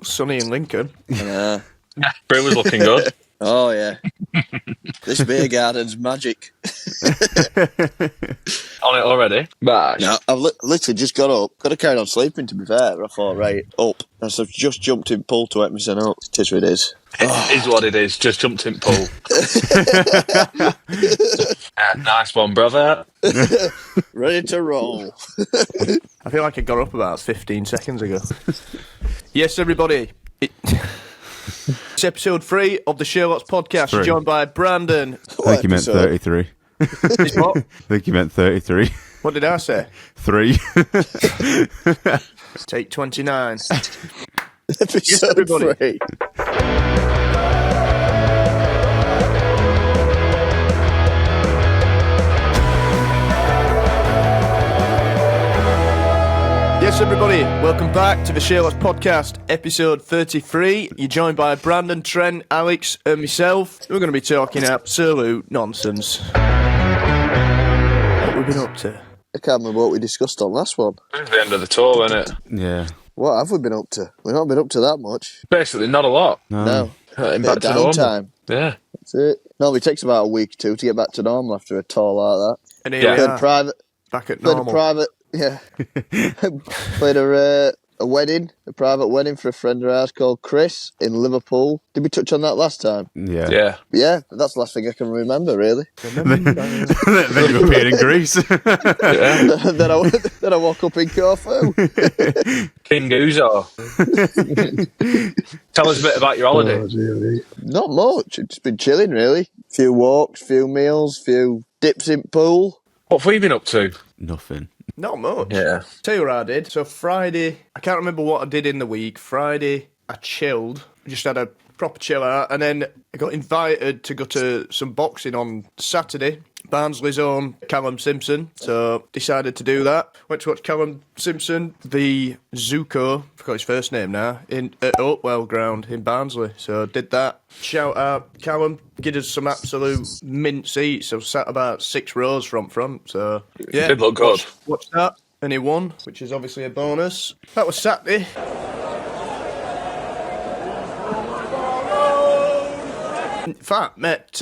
Sunny in Lincoln. Yeah. Brew was looking good. Oh, yeah. This beer garden's magic. On it already? Bash. No, I've literally just got up. Could have carried on sleeping, to be fair. I thought, right, up. And so I've just jumped in pool to wake myself up. It is what it is. It is what it is. Just jumped in pool. Nice one, brother. Ready to roll. I feel like I got up about 15 seconds ago. Yes, everybody. It's episode 3 of the Sherlocks podcast. You're joined by Brandon. I think you meant 33. It's what? I think you meant 33. What did I say? 3. Take 29. Episode everybody. 3. Yes, everybody, welcome back to the Sherlocks podcast, episode 33. You're joined by Brandon, Trent, Alex, and myself. We're going to be talking absolute nonsense. What have we been up to? I can't remember what we discussed on last one. It's the end of the tour, isn't it? Yeah. What have we been up to? We've not been up to that much. Basically, not a lot. No. In Bit back of to normal. downtime. Yeah. That's it. Normally it takes about a week or two to get back to normal after a tour like that. And here we Played are, a private. back at Played normal. a private. Yeah. Played a wedding, a private wedding for a friend of ours called Chris in Liverpool. Did we touch on that last time? Yeah. Yeah. Yeah, that's the last thing I can remember, really. Then you appeared in Greece. Yeah. then I woke up in Corfu. King Uzo. Tell us a bit about your holiday. Not much. It's been chilling, really. Few walks, few meals, few dips in pool. What have we been up to? Nothing. Not much. Yeah. Tell you what I did. So Friday, I can't remember what I did in the week. Friday, I chilled. Just had a proper chill out. And then I got invited to go to some boxing on Saturday. Barnsley's own Callum Simpson. So decided to do that. Went to watch Callum Simpson, the Zuko, forgot his first name now, at Oakwell Ground in Barnsley. So did that. Shout out Callum, give us some absolute mint seats. I sat about 6 rows from front. So yeah, Did look good. watched that. And he won, which is obviously a bonus. That was Saturday. In fact, met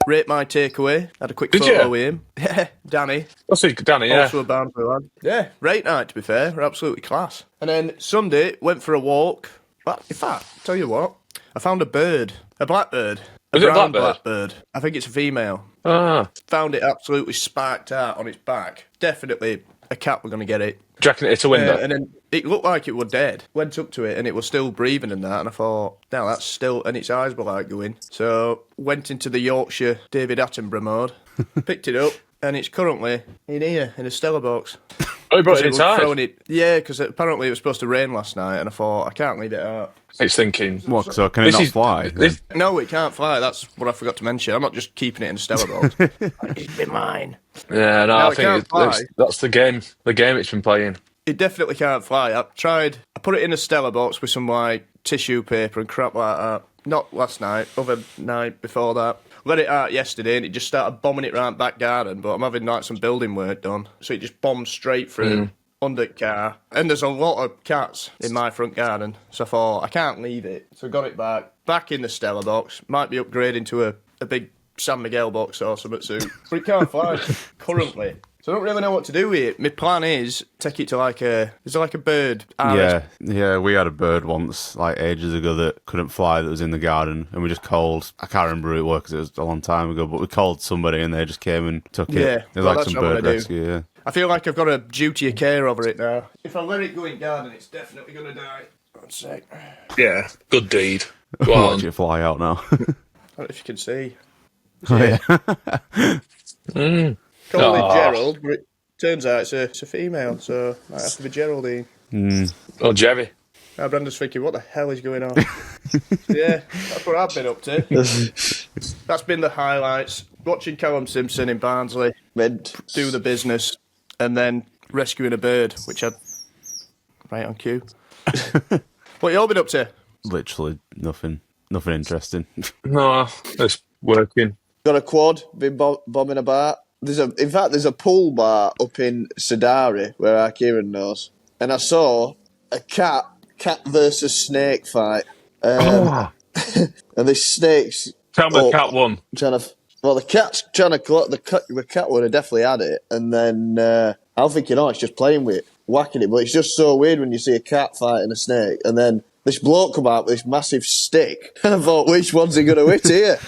Rate My Takeaway. Had a quick Did photo you? with him. Yeah, Danny. What's it, Danny? Yeah. Also a Barnsley lad. Yeah, great night to be fair. We're absolutely class. And then Sunday, went for a walk. But in fact, tell you what, I found a bird. A blackbird. Was it a brown blackbird? blackbird. I think it's a female. Ah. Found it absolutely spiked out on its back. Definitely a cat were going to get it. Do you reckon it hit a window? And then it looked like it was dead. Went up to it and it was still breathing and that. And I thought, no, that's still... And its eyes were like going. So went into the Yorkshire David Attenborough mode. Picked it up. And it's currently in here, in a Stella box. Oh, you brought it Because inside? Yeah, because apparently it was supposed to rain last night. And I thought, I can't leave it out. It's thinking. What, so can it not fly? No, it can't fly. That's what I forgot to mention. I'm not just keeping it in a Stella box. It'd be mine. Yeah, no, No, I it think can't fly. that's the game. The game it's been playing. It definitely can't fly. I put it in a Stella box with some, like, tissue paper and crap like that. Not last night, other night before that. Let it out yesterday and it just started bombing it around back garden, but I'm having, like, some building work done. So it just bombed straight through under the car. And there's a lot of cats in my front garden. So I thought, I can't leave it. So I got it back in the Stella box. Might be upgrading to a big San Miguel box or something soon. But it can't fly currently. So I don't really know what to do with it. My plan is take it to is there like a bird? Yeah, we had a bird once, like ages ago, that couldn't fly, that was in the garden, and we just called, I can't remember who it was because it was a long time ago, but we called somebody and they just came and took it. Yeah, It was well, like that's some what I'm bird gonna do. rescue, yeah. I feel like I've got a duty of care over it now. If I let it go in garden, it's definitely going to die. One sec. Yeah, good deed. Go Watch on. it fly out now. I don't know if you can see. Oh, yeah. Call it Aw. Gerald, but it turns out it's a female, so it might have to be Geraldine. Oh, Jerry. Now Brendan's thinking, what the hell is going on? So, yeah, that's what I've been up to. That's been the highlights. Watching Callum Simpson in Barnsley do the business, and then rescuing a bird, which I... Right on cue. What you all been up to? Literally nothing interesting. No, it's working. Got a quad, been bombing about. There's a pool bar up in Sadari where our Kieran knows. And I saw a cat cat versus snake fight. Oh, And this snake's tell me the cat won. the cat's trying to collect the cat would have definitely had it, and then I'm thinking, it's just playing with it, whacking it, but it's just so weird when you see a cat fighting a snake, and then this bloke come out with this massive stick, and I thought, which one's he going to hit here?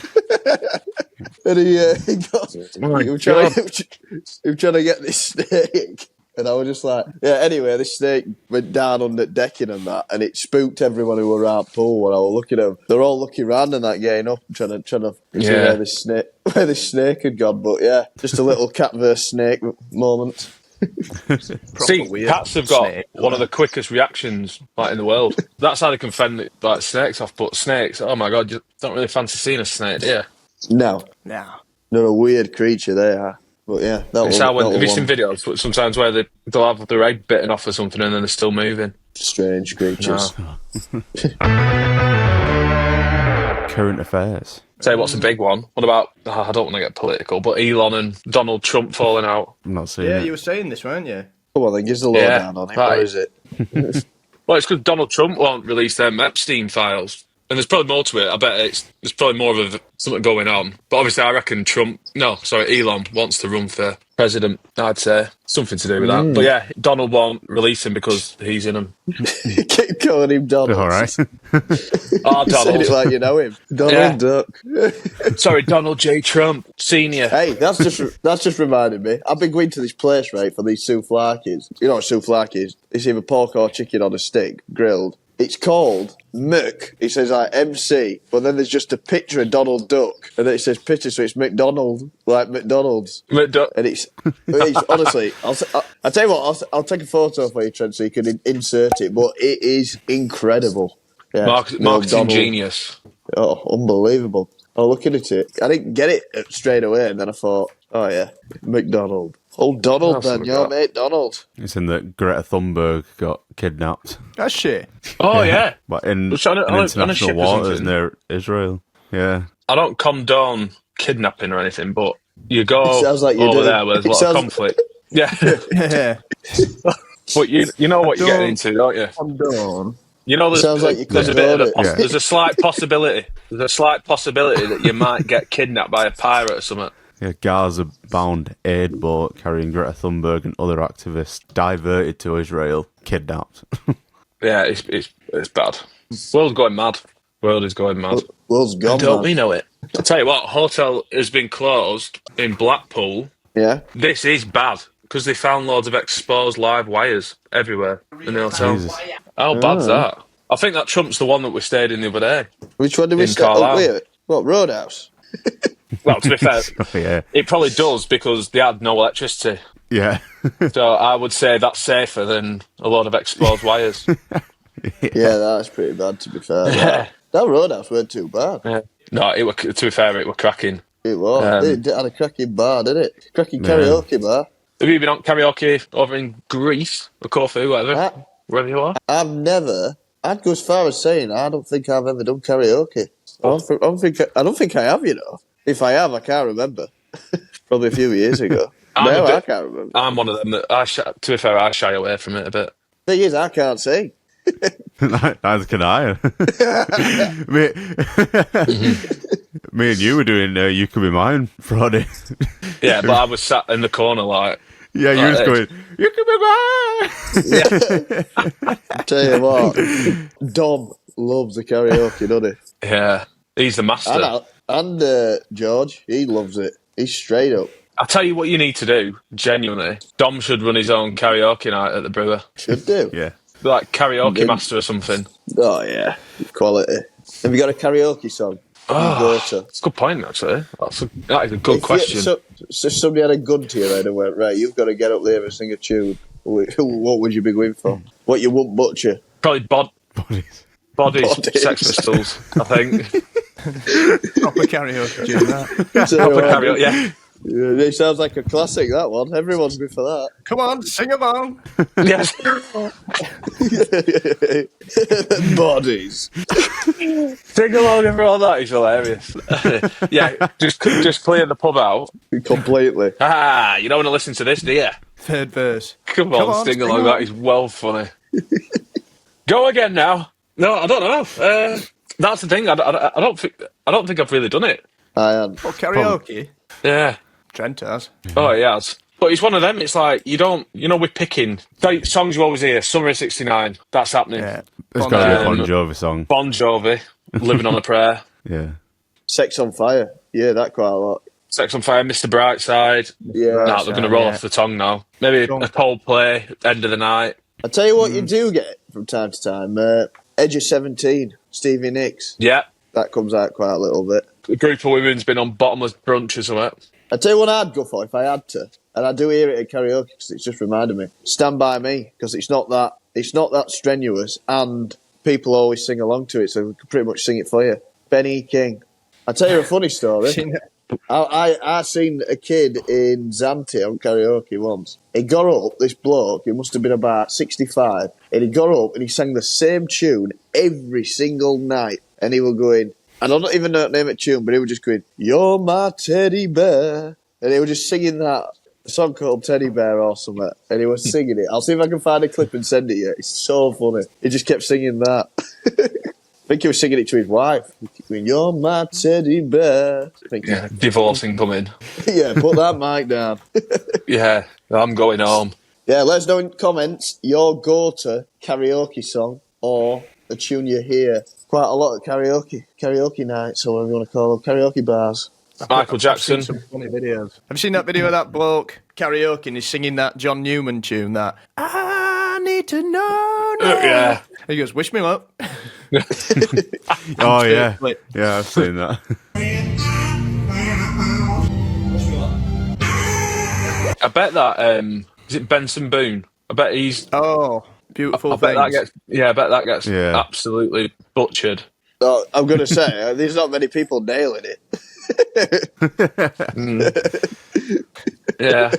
And he was trying to get this snake. And I was just like, anyway, this snake went down on the decking and that, and it spooked everyone who were around pool when I was looking at them. They're all looking around and that, getting up, trying to see where this snake had gone. But just a little cat versus snake moment. See, cats have got one of the quickest reactions in the world. That's how they can fend snakes off. But snakes, oh my god, you don't really fancy seeing a snake, do you? No. They're a weird creature, they are. But have you seen videos? But sometimes where they'll have their egg bitten off or something, and then they're still moving. Strange creatures. No. Current affairs. Tell you what's a big one. What about? I don't want to get political, but Elon and Donald Trump falling out. I'm not seeing Yeah, it. you were saying this, weren't you? Come on, then, give us the lowdown on it. Right. Where is it? Well, it's because Donald Trump won't release them Epstein files. And there's probably more to it. I bet there's probably more of something going on. But obviously, I reckon Elon wants to run for president. I'd say something to do with that. But Donald won't release him because he's in them. Keep calling him Donald. All right. Oh, You said it Donald. like you know him. Donald Duck. Sorry, Donald J. Trump Senior. Hey, that's just reminded me. I've been going to this place, right, for these souvlaki's. You know what souvlaki is? It's either pork or chicken on a stick, grilled. It's called Mc. It says MC, but then there's just a picture of Donald Duck, and then it says picture, so it's McDonald, like McDonald's. And it's honestly, I'll tell you what, I'll take a photo for you, Trent, so you can insert it. But it is incredible. Yeah, Marketing genius. Oh, unbelievable. Oh, looking at it, I didn't get it straight away, and then I thought, oh yeah, McDonald. Oh, Donald, then, your mate Donald. It's in that Greta Thunberg got kidnapped. That's shit. Oh, yeah. But in On a international ship or waters something. near Israel. Yeah. I don't condone kidnapping or anything, but you go It sounds like you over do. there where there's a lot of conflict. Yeah. Yeah. But you know what you're getting into, don't you? Condone. You know, Sounds like you there's a bit of condone it. there's a slight possibility. There's a slight possibility that you might get kidnapped by a pirate or something. Yeah, Gaza-bound aid boat carrying Greta Thunberg and other activists diverted to Israel, kidnapped. Yeah, it's bad. World's going mad. World is going mad. World's gone, Don't man. we know it? I'll tell you what, hotel has been closed in Blackpool. Yeah. This is bad because they found loads of exposed live wires everywhere in the hotel. Jesus. How bad's that? I think that trumps the one that we stayed in the other day. Which one did we In start Carlisle. with? What, Roadhouse? Well, to be fair, Yeah. it probably does because they had no electricity. Yeah. So I would say that's safer than a lot of exposed wires. Yeah, that's pretty bad, to be fair. Yeah. That Roadhouse weren't too bad. Yeah. No, to be fair, it were cracking. It was. It had a cracking bar, didn't it? Cracking karaoke bar. Have you been on karaoke over in Greece or Corfu, whatever, wherever you are? I'd go as far as saying I don't think I've ever done karaoke. I don't think I have, you know. If I have, I can't remember. Probably a few years ago. I can't remember. I'm one of them that, to be fair, I shy away from it a bit. Thing is, I can't sing. Neither can I. Me and you were doing You Could Be Mine, Friday. Yeah, but I was sat in the corner like... Yeah, you were just going, You Could Be Mine! Tell you what, Dom loves the karaoke, doesn't he? Yeah, he's the master. And George, he loves it. He's straight up. I'll tell you what you need to do, genuinely. Dom should run his own karaoke night at the Brewer. Should do. Yeah. Be like karaoke master or something. Oh, yeah. Quality. Have you got a karaoke song? It's a good point, actually. That is a good question. So somebody had a gun to your head and went, right, you've got to get up there and sing a tune. What would you be going for? What you won't butcher? Probably bodies, Bodies. Sex Pistols, I think. Proper karaoke tune, that. Proper karaoke, yeah. Yeah, it sounds like a classic, that one. Everyone's good for that. Come on, sing along. Yes. Bodies. Sing along and all that is hilarious. Yeah, just clear the pub out. Completely. You don't want to listen to this, do you? Third verse. Come on, sing along. That is well funny. Go again now. No, I don't know. That's the thing. I don't think I've really done it. I am. Oh, karaoke. Yeah. Trent has. Oh, he has. But it's one of them. It's like we're picking songs you always hear. Summer of '69. That's happening. Yeah. It's got to be a Bon Jovi song. Bon Jovi, Living on a Prayer. Yeah. Sex on Fire. Yeah, that quite a lot. Sex on Fire, Mr. Brightside. Yeah. Nah, they're going to roll yeah. off the tongue now. Maybe a Coldplay, End of the Night. I tell you what, you do get from time to time. Edge of 17, Stevie Nicks. Yeah. That comes out quite a little bit. A group of women's been on Bottomless Brunch or something. I tell you what I'd go for if I had to, and I do hear it at karaoke because it's just reminded me. Stand By Me, because it's not that strenuous, and people always sing along to it, so we could pretty much sing it for you. Benny King. I tell you a funny story. I seen a kid in Zante on karaoke once. He got up, this bloke, he must have been about 65, and he got up and he sang the same tune every single night, and he was going, I don't even know the name of the tune, but he was just going, "You're my teddy bear." And he was just singing that song called Teddy Bear or something. And he was singing it. I'll see if I can find a clip and send it you. It's so funny. He just kept singing that. I think he was singing it to his wife. Going, "You're my teddy bear." I think Divorcing coming. Yeah, put that mic down. Yeah, I'm going home. Yeah, let us know in comments your go-to karaoke song or a tune you hear quite a lot at karaoke nights, or whatever you want to call them, karaoke bars. Michael Jackson. I've seen some funny videos. Have you seen that video of that bloke karaoke and he's singing that John Newman tune, that I need to know now. Yeah. He goes, "Wish me luck." Oh, yeah. Yeah, I've seen that. I bet that, is it Benson Boone? I bet he's... Oh, beautiful I bet that things. gets absolutely butchered. So, I'm going to say, there's not many people nailing it. Yeah.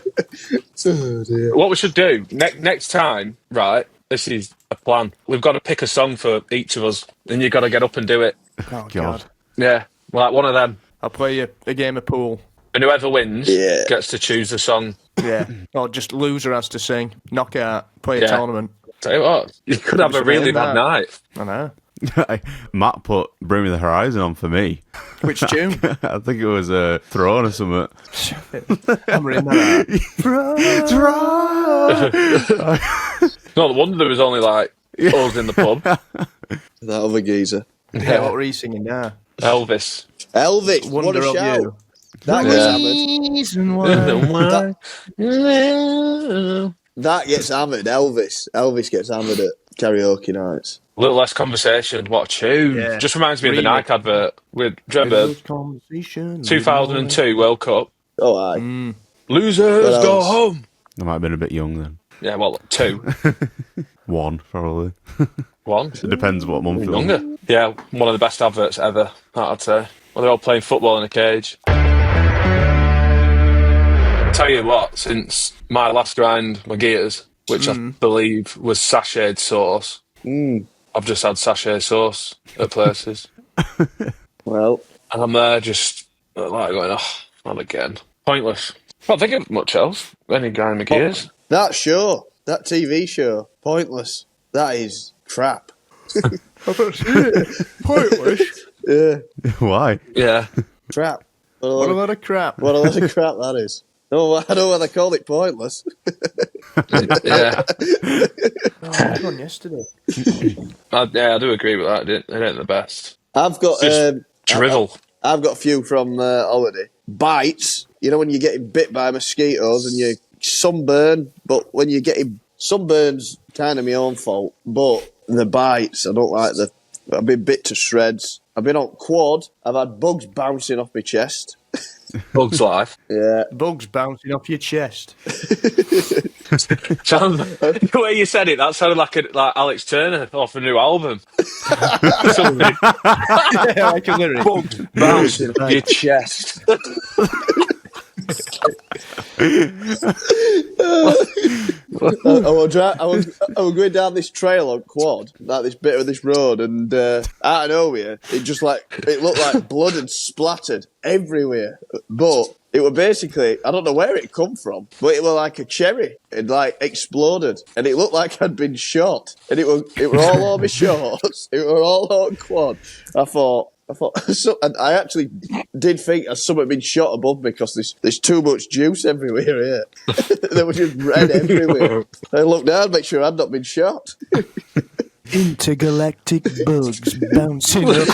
Oh, dear. What we should do next time, right? This is a plan. We've got to pick a song for each of us, and you've got to get up and do it. Oh, God. Yeah, like one of them. I'll play you a game of pool. And whoever wins Yeah. gets to choose the song. Yeah. Or just loser has to sing. Knock out. Play a Yeah. tournament. Tell you what, you could have a really bad night. I know. Matt put Bring Me the Horizon on for me. Which tune? I think it was a Throne or something. Hammering that out. No wonder there was only like us in the pub. That other geezer. Yeah, what were you singing now? Elvis. Elvis, what Wonder a of shout. You. That gets hammered. Elvis gets hammered at karaoke nights. A little less conversation. What a tune. Yeah. Just reminds me of the Remix. Nike advert with, do you remember 2002 World Cup? Oh, aye. Losers What go else? home. I might have been a bit young then. Yeah, well, 2. 1, probably. 1. It depends what month it was. Younger. Yeah, one of the best adverts ever, I'd say. Well, they're all playing football in a cage. Tell you what, since my last grind, my gears, which I believe was Sache Sauce, I've just had Sache Sauce at places. Well, And I'm there just like going, oh, not again. Pointless. Can't think of much else. Any grind my gears. that show, that TV show, pointless. That is crap. Pointless. Yeah, Why? Yeah. crap. What a lot of crap. What a lot of crap that is. No, I don't know why they called it pointless. Yeah. Oh, I was on yesterday. I do agree with that. It ain't the best. I've got Just drivel. I've got a few from holiday. Bites. You know when you're getting bit by mosquitoes and you sunburn, but when you're getting sunburns, kind of my own fault. But the bites, I don't like the. I've been bit to shreds. I've been on quad. I've had bugs bouncing off my chest. Bug's Life. Yeah. Bugs bouncing off your chest. The way you said it, that sounded like Alex Turner off a new album. Something. Yeah, like a lyric. Bugs bouncing off your chest. I was going down this trail on quad, like this bit of this road, and out of nowhere, it looked like blood had splattered everywhere. But It was basically, I don't know where it come from, but it was like a cherry. It like exploded, and it looked like I'd been shot. And it were all on my shorts. It were all on quad. I thought, and I actually did think something had been shot above me because there's too much juice everywhere here. There was just red everywhere. I looked down, make sure I'd not been shot. Intergalactic bugs bouncing up your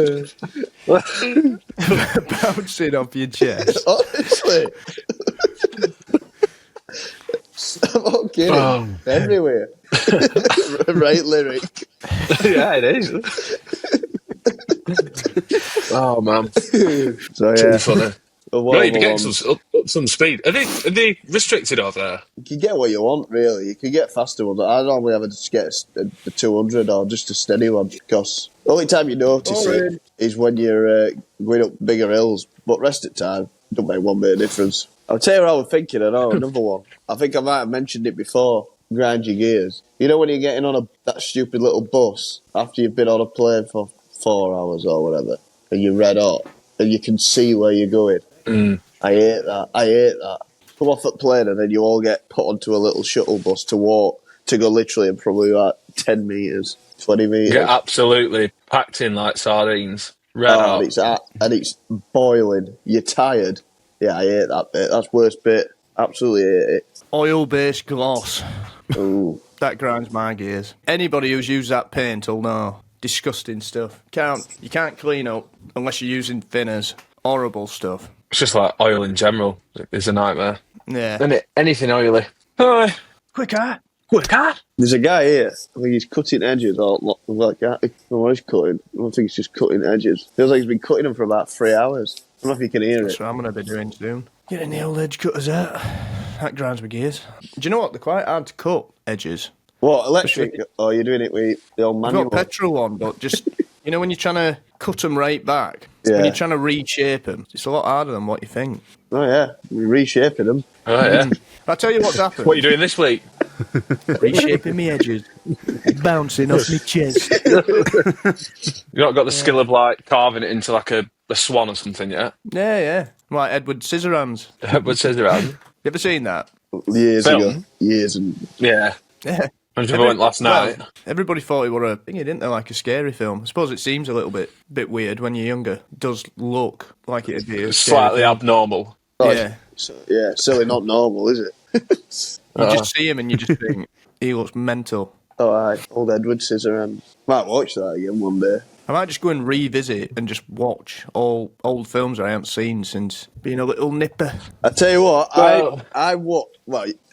chest. Bouncing off your chest. Honestly. I'm not kidding. Everywhere. Right lyric. Yeah, it is. Oh man. So Too yeah. funny. Right, you'd be getting some speed. Are they restricted over there? You can get what you want, really. You can get faster ones. I normally have just get a 200 or just a steady one because the only time you notice it is when you're going up bigger hills. But rest of the time, it don't make one bit of difference. I'll tell you what I was thinking. I know another one. I think I might have mentioned it before. Grind your gears. You know when you're getting on that stupid little bus after you've been on a plane for 4 hours or whatever, and you're red hot, and you can see where you're going. I hate that. Come off that plane and then you all get put onto a little shuttle bus to walk to go literally in probably like 10 metres, 20 metres. Get absolutely packed in like sardines. Red hot. And it's boiling. You're tired. Yeah, I hate that bit. That's the worst bit. Absolutely hate it. Oil-based gloss. Ooh. That grinds my gears. Anybody who's used that paint will know. Disgusting stuff. You can't clean up unless you're using thinners. Horrible stuff. It's just like oil in general. It's a nightmare. Yeah. Anything oily. Aye. Quicker. There's a guy here. I think he's cutting edges. Like that. I don't know what he's cutting. I don't think he's just cutting edges. Feels like he's been cutting them for about 3 hours. I don't know if you can hear That's it. what I'm going to be doing soon. Getting the old edge cutters out. That grinds my gears. Do you know what? They're quite hard to cut, edges. What, electric? Or you're doing it with the old manual? I've got a petrol one, but just, you know when you're trying to cut them right back? Yeah. When you're trying to reshape them, it's a lot harder than what you think. Oh, yeah. We're reshaping them. Oh, yeah. I'll tell you what's happened. What are you doing this week? Reshaping me edges. Bouncing off my chest. You've not got the skill of like carving it into like a swan or something yet? Yeah. Like Edward Scissorhands. Edward Scissorhands. You ever seen that? Years Film? ago. Years and... Yeah. Yeah. I went last night. Well, everybody thought it were a thingy, didn't they? Like a scary film. I suppose it seems a little bit weird when you're younger. It does look like it'd be a scary Slightly film. abnormal. Yeah. Yeah, silly, not normal, is it? You just see him and you just think, he looks mental. Oh, aye. Old Edward Scissorhands. Might watch that again one day. I might just go and revisit and just watch all old films I haven't seen since being a little nipper. I tell you what, Well-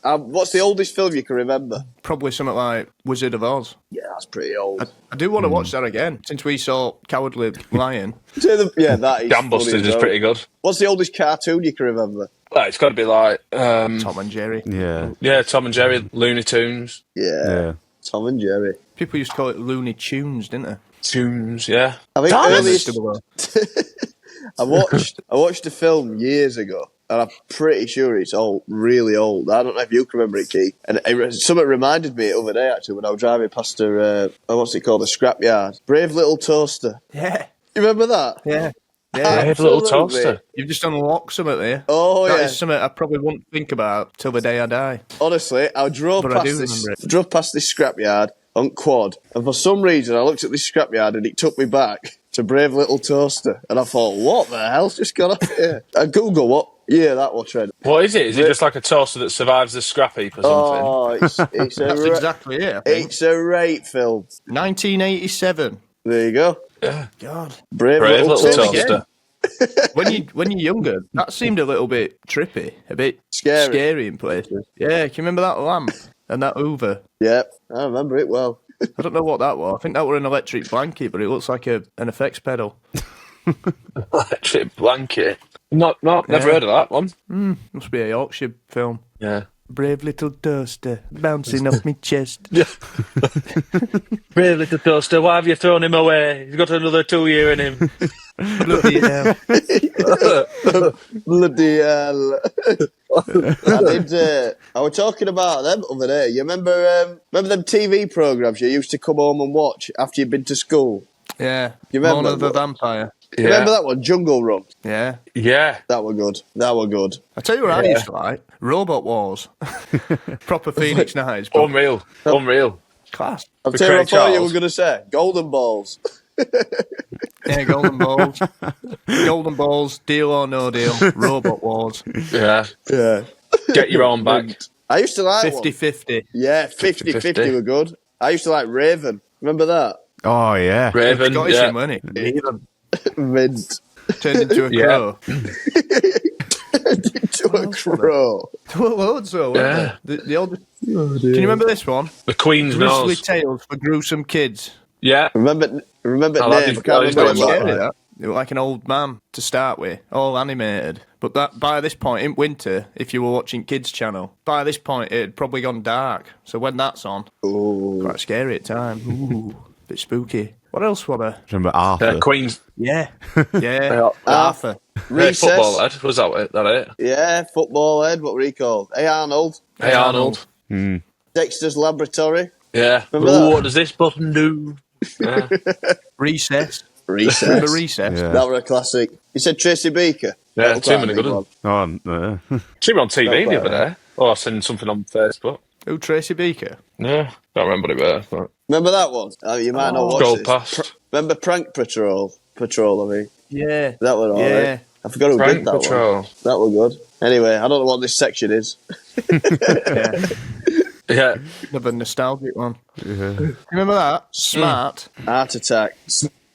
what's the oldest film you can remember? Probably something like Wizard of Oz. Yeah, that's pretty old. I do want to watch that again, since we saw Cowardly Lion. Yeah, that is Gambusters funny as is well. pretty good. What's the oldest cartoon you can remember? Well, it's got to be like Tom and Jerry. Yeah. Tom and Jerry, Looney Tunes. Yeah. Tom and Jerry. People used to call it Looney Tunes, didn't they? Tunes, yeah. I think Thomas! earliest... I watched a film years ago, and I'm pretty sure it's old, really old. I don't know if you can remember it, Keith. And something reminded me the other day, actually, when I was driving past what's it called, a scrapyard. Brave Little Toaster. Yeah. You remember that? Yeah. Brave Little Absolutely. Toaster. You've just unlocked something there. Oh, That yeah. is something I probably won't think about till the day I die. Honestly, I drove But I do past this scrapyard on quad, and for some reason I looked at this scrapyard and it took me back to Brave Little Toaster, and I thought, what the hell's just gone up here? I Google what year that was, Trent. What is it? Is it just like a toaster that survives the scrap heap or something? Oh, it's a That's exactly it. I think. it's a great film. 1987. There you go. God. Brave Brave Little Little Toaster. Toaster. When you're younger, that seemed a little bit trippy, a bit Scary. in places. Yeah, can you remember that lamp and that Hoover? Yep, I remember it well. I don't know what that was. I think that were an electric blanket, but it looks like an effects pedal. Electric blanket. Never heard of that one. Must be a Yorkshire film. Yeah. Brave little toaster, bouncing off me chest. Brave Little Toaster, why have you thrown him away? He's got another 2 year in him. Bloody hell. Bloody hell. I was talking about them the other day. You remember them TV programmes you used to come home and watch after you'd been to school? Yeah. You remember Mona the what- Vampire. Yeah. Remember that one, Jungle Run? Yeah. Yeah. That were good. I tell you what I used to like. Robot Wars. Proper Phoenix Nights. But Unreal. class. I'll With tell you what I Craig thought you Charles. were going to say. Golden Balls. Yeah, Golden Balls. Golden Balls, Deal or No Deal. Robot Wars. Yeah. Yeah. Get your own back. I used to like one. 50-50. Yeah, 50-50 were good. I used to like Raven. Remember that? Oh yeah. Raven. Scottish Yeah. him, wasn't he? Mint. Turned into a Yeah. crow. To a crow. There were loads though, weren't Yeah. there? The old... Can you remember this one? The Queen's Grizzly Nose. Tales for Gruesome Kids. Yeah. Remember I like name? these I can't guys remember going what it back. was like. It was like an old man to start with, all animated. But that by this point in winter, if you were watching Kids Channel, by this point it had probably gone dark. So when that's on, Ooh. quite scary at time. Ooh, bit spooky. What else were there? Remember Arthur? Queen's. Yeah, yeah, Yeah. Arthur. Recess. Football lad. Was that it? Yeah, football head. What were he called? Hey Arnold. Hey, Arnold. Dexter's Laboratory. Yeah. Remember Ooh, that? what does this button do? Yeah. Recess. Recess. Remember Recess? Yeah. That were a classic. You said Tracy Beaker. Yeah, That was too quite a many big good one. ones. Oh, She were on TV Not the other bad. day. Oh, I seen something on Facebook. Who, Tracy Beaker? Yeah. Don't remember what it was. Remember that one? Oh, you might not watch Scroll this. past. Remember Prank Patrol? I mean. Yeah. That were all Yeah. right. I forgot who Prank did that Patrol. one. That were good. Anyway, I don't know what this section is. Yeah. Yeah. Another nostalgic one. Remember that? Smart. Heart Attack.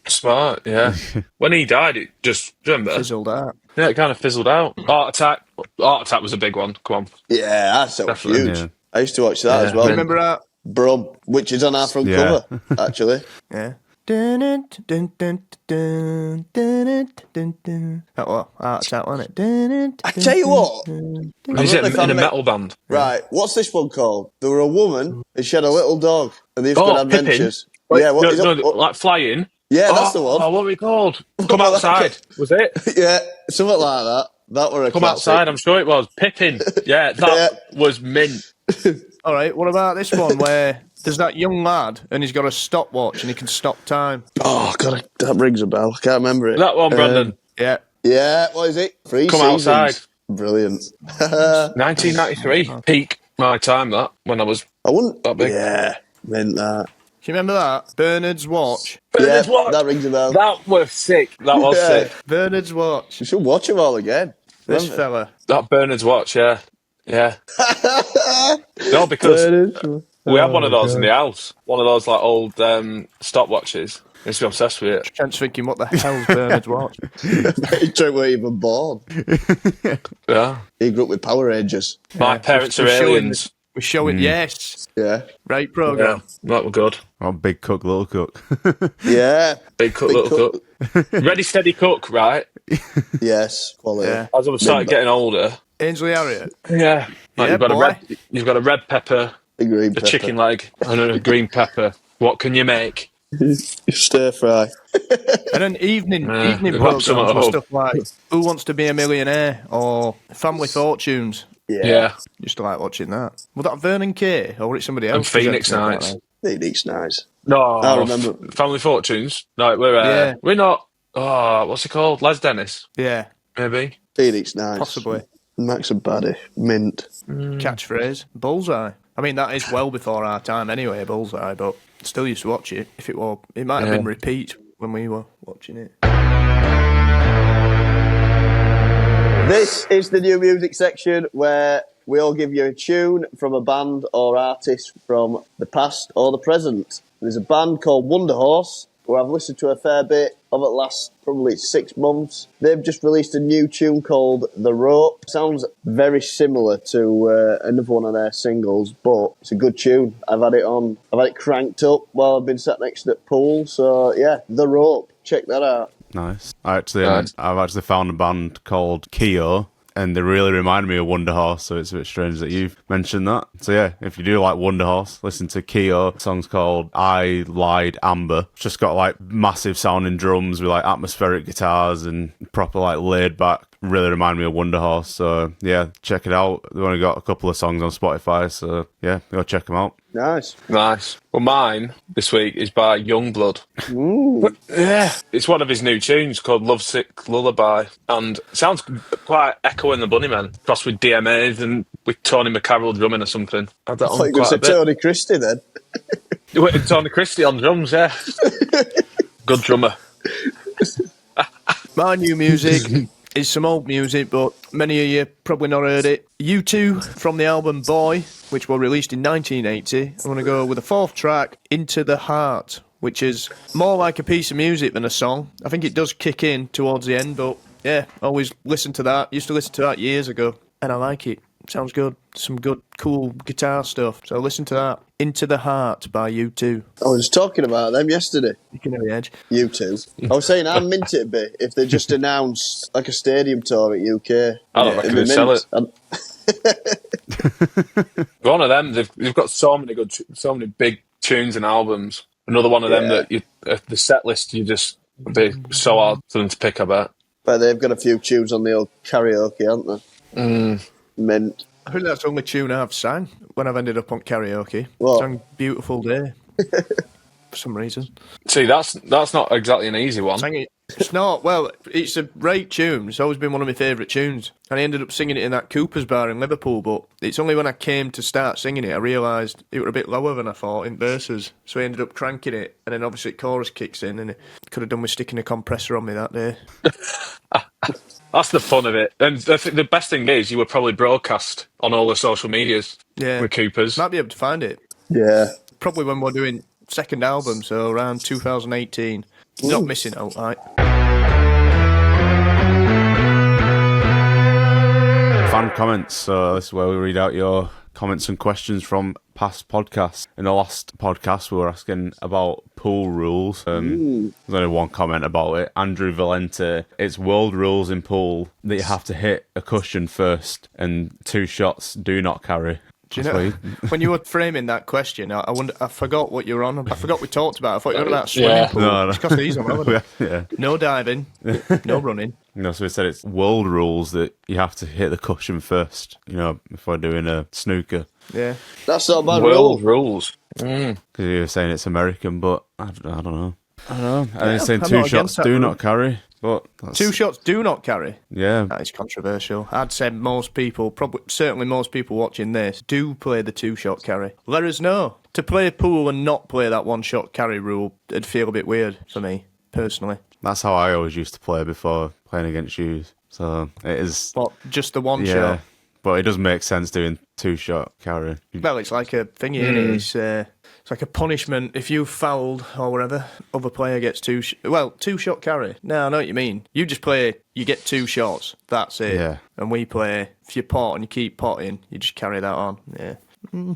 Smart, yeah. When he died, it just, do you remember? Fizzled out. Yeah, it kind of fizzled out. Heart Attack. Heart Attack was a big one. Come on. Yeah, that's so Definitely, huge. yeah. I used to watch that Yeah. as well. Remember that? Brum, which is on our front Yeah. cover, actually. Yeah. Dun, dun, dun, dun, dun, dun, dun, dun. That was Heart Attack, wasn't it? Dun, dun, I tell you what. He's don't know if in I'm a ma- metal band. Right, what's this one called? There were a woman and she had a little dog and they've got Pippin. adventures. Yeah, what is it? What- like flying. yeah, that's the Oh, one. what were we called? Come like outside. it. Was it? Yeah, something like that. That were a Come classic. outside. I'm sure it was. Pippin. Yeah, that was mint. All right, what about this one where there's that young lad and he's got a stopwatch and he can stop time? Oh, God, that rings a bell. I can't remember it. That one, Brandon. Yeah. Yeah, what is it? Three Come seasons. outside. Brilliant. 1993. Peak my time, that, when I was I wouldn't. that big. Yeah, meant that. Do you remember that? Bernard's Watch. Bernard's Yeah, Watch. that rings a bell. That was sick. That was Yeah. sick. Bernard's Watch. You should watch them all again. This Remember? fella. That Bernard's Watch, yeah. Yeah. No, because we had one of those in the house. One of those like old stopwatches. I used to be obsessed with it. Chance thinking, what the hell's Bernard's Watch? He weren't even born. Yeah. He grew up with Power Rangers. My parents are We're showing aliens. We're showing, yes. Yeah. Right Yeah, programme. that were good. Oh, big cook, little cook. Yeah. Big cook, Big little cook. Ready, steady, cook, right? Yes. Quality. Yeah. As I started getting older. Ainsley Harriet. Yeah. Like Yeah, boy. you've got a red pepper, The green a pepper. chicken leg, and a green pepper. What can you make? Stir fry. And then evening whip programmes some at were home. stuff like Who Wants to Be a Millionaire or Family Fortunes. Yeah. Used to like watching that. Was that Vernon Kay or was it somebody else? And Phoenix presenting it Nights. like that? Phoenix Nights. No, I remember. Family Fortunes. No, Yeah. we're not. Oh, what's it called? Les Dennis, Yeah, maybe. Phoenix Nights. possibly. Max and Paddy. Mint. Catchphrase. Bullseye. I mean, that is well before our time anyway, Bullseye, but still used to watch it. If it were, it might have Yeah. been repeat when we were watching it. This is the new music section where we all give you a tune from a band or artist from the past or the present. There's a band called Wunderhorse, who I've listened to a fair bit of the last probably 6 months. They've just released a new tune called The Rope. Sounds very similar to another one of their singles, but it's a good tune. I've had it cranked up while I've been sat next to the pool. So yeah, The Rope. Check that out. Nice. Nice. I've actually found a band called Keo, and they really remind me of Wunderhorse, so it's a bit strange that you've mentioned that. So yeah, if you do like Wunderhorse, listen to Keo. The song's called I Lied Amber. It's just got like massive sounding drums with like atmospheric guitars and proper like laid back. Really remind me of Wunderhorse. So yeah, check it out. They've only got a couple of songs on Spotify, so yeah, go check them out. Nice. Nice. Well, mine this week is by Yungblud. Yeah, it's one of his new tunes called Lovesick, Lullaby, and it sounds quite echoing the Bunnymen, crossed with DMAs and with Tony McCarroll drumming or something. I had that I thought on you were going quite to a say bit. Tony Christie then. Tony Christie on drums, yeah. Good drummer. My new music is some old music, but many of you probably not heard it. U2 from the album Boy, which was released in 1980. I'm going to go with the fourth track, Into the Heart, which is more like a piece of music than a song. I think it does kick in towards the end, but yeah, always listen to that. Used to listen to that years ago, and I like it. Sounds good. Some good, cool guitar stuff. So listen to that. Into the Heart by U2. I was talking about them yesterday. You can have the edge. U2. I was saying how mint it'd be if they just announced like a stadium tour at UK. I don't reckon they'd sell it. One of them, they've got so many big tunes and albums. Another one of them that the set list would be so hard for them to pick. I bet. But they've got a few tunes on the old karaoke, haven't they? Mint. I think that's the only tune I've sang when I've ended up on karaoke. What? Sang Beautiful Day. For some reason. See, that's not exactly an easy one. Sang it. It's not. Well, it's a great tune. It's always been one of my favourite tunes. And I ended up singing it in that Cooper's bar in Liverpool, but it's only when I came to start singing it I realised it were a bit lower than I thought in verses. So I ended up cranking it, and then obviously chorus kicks in, and it could have done with sticking a compressor on me that day. That's the fun of it. And the best thing is you were probably broadcast on all the social medias with Coopers. Might be able to find it. Yeah. Probably when we're doing second album, so around 2018. Not missing out, right? Fan comments. So this is where we read out your comments and questions from past podcasts. In the last podcast, we were asking about pool rules. There's only one comment about it. Andrew Valente. It's world rules in pool that you have to hit a cushion first, and 2 shots do not carry. Do you know, when you were framing that question, I forgot what you were on. I forgot we talked about it. I thought you were on about swimming pool. No. It's because these on holiday. Yeah. No diving, no running. So we said it's world rules that you have to hit the cushion first, if we're doing a snooker. Yeah. That's not a bad World rule. rules. Because you were saying it's American, but I don't know. And it's saying I'm 2 not shots against that do rule. not carry. But 2 shots do not carry. Yeah. That is controversial. I'd say most people, certainly most people watching this, do play the 2-shot carry. Let us know. To play pool and not play that 1-shot carry rule, it'd feel a bit weird for me, personally. That's how I always used to play before playing against you. So it is... What, just the 1 yeah, shot? but it does make sense doing 2-shot carry. Well, it's like a thingy, isn't it? It's like a punishment. If you fouled or whatever, other player gets 2-shot carry. No, I know what you mean. You just play, you get 2 shots. That's it. Yeah. And we play, if you pot and you keep potting, you just carry that on. Yeah.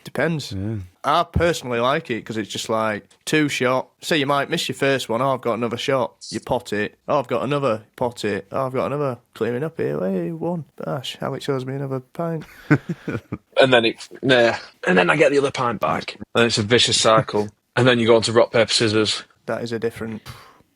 Depends. Yeah. I personally like it because it's just like 2-shot. Say you might miss your first one. Oh, I've got another shot. You pot it. Oh, I've got another. Pot it. Oh, I've got another. Clearing up here. Hey, 1. Bash. Alex owes me another pint. And then I get the other pint back. And it's a vicious cycle. And then you go on to rock, paper, scissors. That is a different...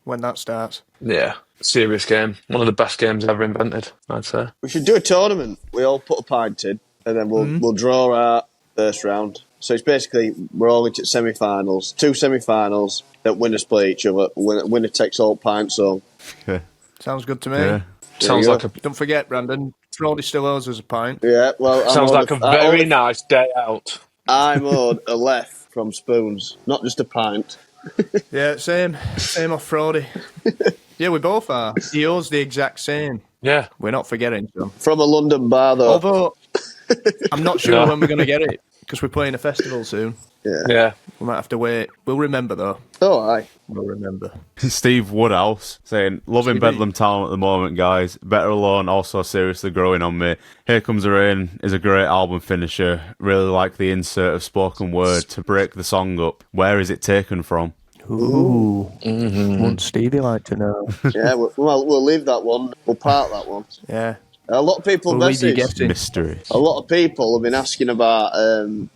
when that starts. Yeah. Serious game. One of the best games ever invented, I'd say. We should do a tournament. We all put a pint in, and then we'll draw our first round. So it's basically, we're all into semi-finals. 2 semi-finals that winners play each other. Winner takes all pints home. Yeah. Sounds good to me. Yeah. Sounds like a... Don't forget, Brandon, Brody still owes us a pint. Yeah, well... Sounds like a very nice day out. I'm owed a left from Spoons, not just a pint. Yeah, same off Frody. Yeah, we both are. He owes the exact same. Yeah. We're not forgetting, John. From a London bar, though. Although, I'm not sure when we're going to get it, because we're playing a festival soon. Yeah. We might have to wait. We'll remember, though. Oh, aye. We'll remember. Steve Woodhouse saying, loving Stevie. Bedlam Town at the moment, guys. Better Alone also seriously growing on me. Here Comes the Rain is a great album finisher. Really like the insert of spoken word to break the song up. Where is it taken from? Ooh. Wouldn't Stevie like to know? Yeah, we'll leave that one. We'll park that one. Yeah. A lot of people We'll leave you message. guessing. Mystery. A lot of people have been asking about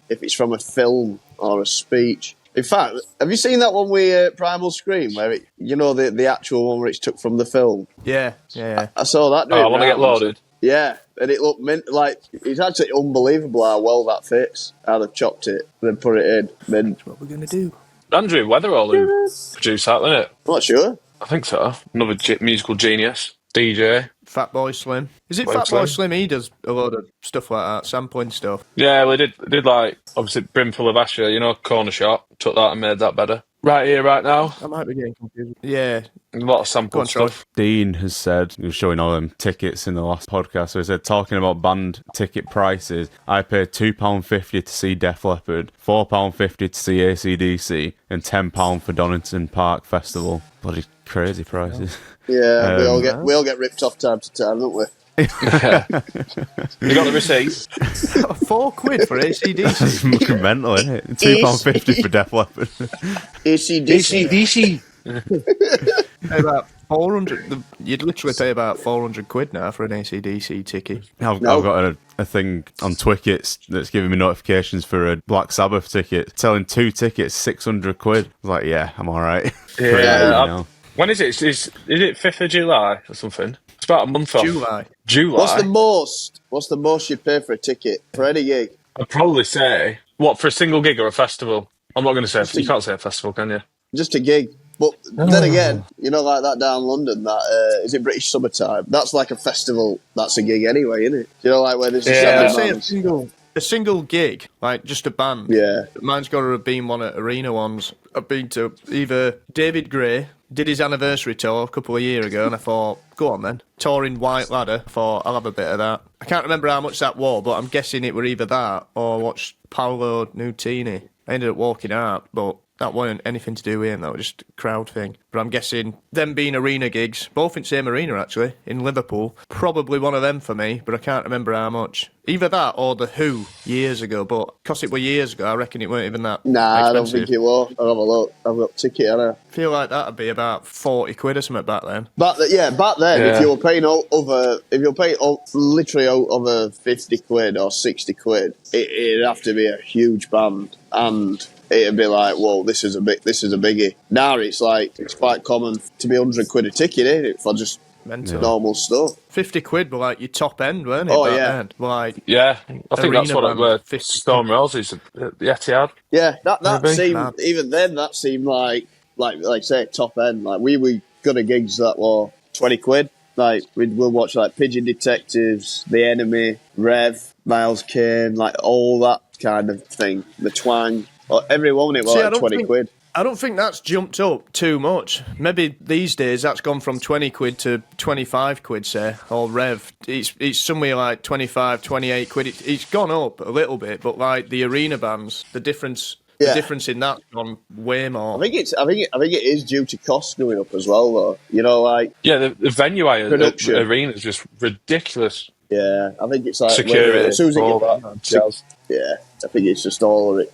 if it's from a film or a speech. In fact, have you seen that one with Primal Scream, where the actual one where it's took from the film? Yeah. I saw that. I want to get loaded. Yeah, and it looked like it's actually unbelievable how well that fits. How they've chopped it and then put it in. Then What we're gonna do? Andrew Weatherall who produced that, wasn't it? I'm not sure. I think so. Another musical genius. DJ. Fatboy Slim. Is it Fatboy Fatboy Slim? Slim? He does a lot of stuff like that, sampling stuff. Yeah, well, did like, obviously, Brimful of Asher, corner shop. Took that and made that better. Right here, right now. I might be getting confused. Yeah. A lot of sample on, Troy. stuff. Dean has said, he was showing all them tickets in the last podcast, so he said, talking about band ticket prices, I paid £2.50 to see Def Leppard, £4.50 to see AC/DC, and £10 for Donington Park Festival. Bloody crazy prices. Yeah, we all get ripped off time to time, don't we? Yeah. You got the receipts? £4 for ACDC. It's fucking mental, isn't it? £2.50 for Def Leppard. AC/DC. Pay about 400. You'd literally pay about £400 now for an ACDC ticket. I've got a thing on Twickets that's giving me notifications for a Black Sabbath ticket, selling 2 tickets, £600. I was like, yeah, I'm all right. Yeah. When is it? Is it 5th of July or something? It's about a month off. July. What's the most you'd pay for a ticket for any gig? I'd probably say, what, for a single gig or a festival? I'm not going to say, you can't say a festival, can you? Just a gig. But then again, like that down London, that is it British Summertime? That's like a festival. That's a gig anyway, isn't it? Like where there's a single gig, like just a band. Yeah. Mine's got to have been one at arena ones. I've been to either David Gray did his anniversary tour a couple of years ago, and I thought, go on then. Touring White Ladder, I thought, I'll have a bit of that. I can't remember how much that was, but I'm guessing it were either that or watch Paolo Nutini. I ended up walking out, but that wasn't anything to do with him, that was just a crowd thing. But I'm guessing them being arena gigs, both in the same arena actually, in Liverpool, probably one of them for me, but I can't remember how much. Either that or The Who years ago, but because it were years ago, I reckon it weren't even that expensive. I don't think it was. I'll have a look. I've got a ticket, haven't I? I feel like that'd be about £40 or something back then. Back then, if you were paying literally over £50 or £60, it'd have to be a huge band, and it'd be like, whoa, this is a biggie. Now it's like it's quite common to be £100 a ticket, isn't it, for just normal stuff. £50 were like your top end, weren't it? Oh back yeah, then? Like yeah. I think that's what it was. 50 Stone Roses at the Etihad. Yeah, that seemed Mad. even then. That seemed like say top end. Like we got a gigs that were £20. Like we'll watch like Pigeon Detectives, The Enemy, Rev, Miles Kane, like all that kind of thing. The Twang, every one it was like £20. I don't think that's jumped up too much. Maybe these days that's gone from £20 to £25, say, or Rev. It's somewhere like 25, £28. It's gone up a little bit, but like the arena bands, the difference in that's gone way more. I think it is due to costs going up as well, though. The venue production. arena is just ridiculous. Yeah, I think it's like security, as soon as it all gets that jazz. Yeah, I think it's just all of it,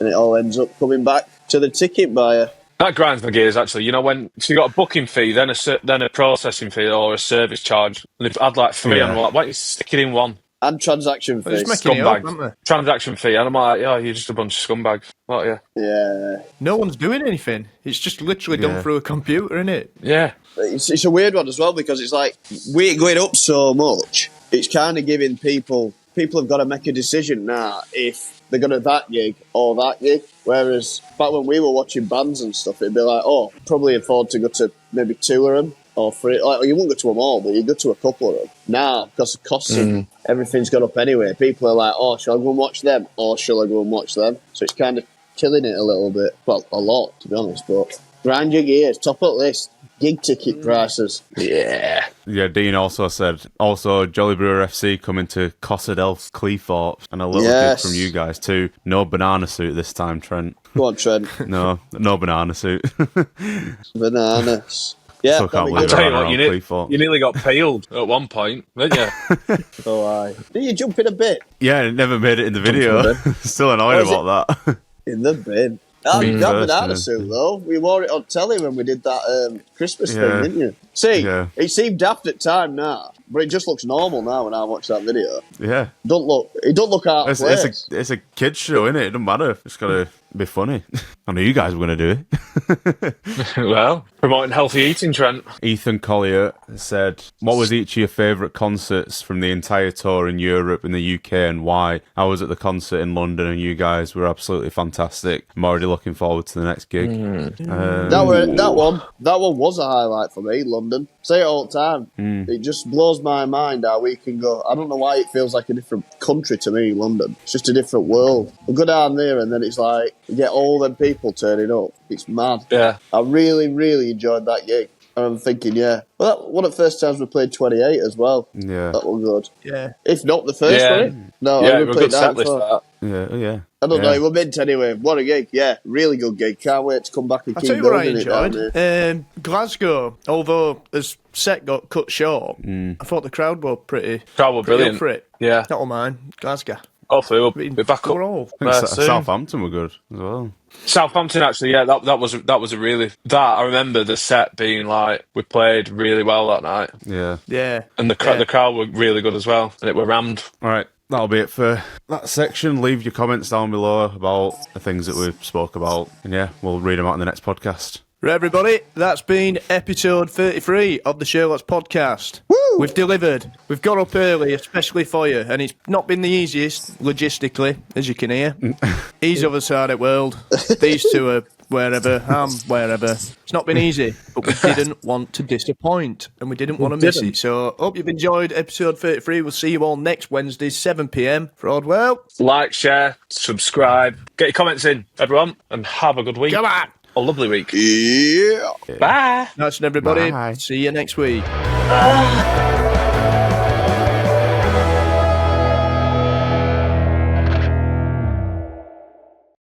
and it all ends up coming back to the ticket buyer. That grinds my gears, actually. When you got a booking fee, then a processing fee or a service charge, and if I'd like 3 on one, why don't you stick it in one? And transaction fee. Scumbag. Transaction fee. And I'm like, you're just a bunch of scumbags. What are you? Yeah. No one's doing anything. It's just literally done through a computer, isn't it? Yeah. It's a weird one as well, because it's like, we're going up so much, it's kind of giving people have got to make a decision now if they're going to that gig or that gig. Whereas back when we were watching bands and stuff, it'd be like, probably afford to go to maybe 2 of them or 3. Like, you won't go to them all, but you go to a couple of them. Now, because of costs and everything's gone up anyway, people are like, shall I go and watch them or shall I go and watch them? So it's kind of killing it a little bit. Well, a lot, to be honest, but grind your gears, top up list. Gig ticket prices. Yeah. Yeah, Dean also said, Jolly Brewer FC coming to Cossadell Cleethorpes, and a little gig from you guys too. No banana suit this time, Trent. Go on, Trent. No banana suit. Bananas. Yeah, Still can't believe I'll tell you what, Cleethorpes. you nearly got peeled at one point, didn't you? Oh, aye. Did you jump in a bit? Yeah, it never made it in the video. Still annoyed about that. In the bin. That banana suit, though. We wore it on telly when we did that Christmas thing, didn't you? See, it seemed daft at time now, but it just looks normal now when I watch that video. Yeah. It don't look out of place. It's a kid's show, innit? It doesn't matter. It's got to be funny. I knew you guys were going to do it. Well, promoting healthy eating, Trent. Ethan Collier said, what was each of your favourite concerts from the entire tour in Europe and the UK and why? I was at the concert in London and you guys were absolutely fantastic. I'm already looking forward to the next gig. That one was a highlight for me, London. Say it all the time. It just blows my mind how we can go. I don't know why it feels like a different country to me, London. It's just a different world. We go down there and then it's like, you get all them people turning up. It's mad. Yeah. I really, really enjoyed that gig. And I'm thinking, yeah. Well, that one of the first times we played 28 as well. Yeah. That was good. Yeah. If not the first one. No, yeah, we we're played good set that list before. for that. Yeah. I don't know, it was mint anyway. What a gig, yeah. Really good gig. Can't wait to come back and I'll keep tell you what I building it down enjoyed. there. Glasgow, although the set got cut short, I thought the crowd were pretty Crowd were pretty brilliant. up for it. Yeah. Not all mine. Glasgow. Hopefully we'll be back up. We're all. I think soon. Southampton were good as well. Southampton, actually, yeah, that was a really I remember the set being like we played really well that night, Yeah. Yeah. and the crowd were really good as well, and it were rammed. All right, that'll be it for that section. Leave your comments down below about the things that we've spoke about, and yeah, we'll read them out in the next podcast. Right, everybody, that's been episode 33 of the Sherlocks podcast. Woo! We've delivered. We've got up early, especially for you, and it's not been the easiest, logistically, as you can hear. He's other side of the world. These two are wherever, I'm wherever. It's not been easy, but we didn't want to disappoint, and we didn't want to miss it. So, hope you've enjoyed episode 33. We'll see you all next Wednesday, 7 p.m. for Oddwell. Like, share, subscribe, get your comments in, everyone, and have a good week. Come on! A lovely week. Yeah. Bye. Nice, everybody. Bye. See you next week.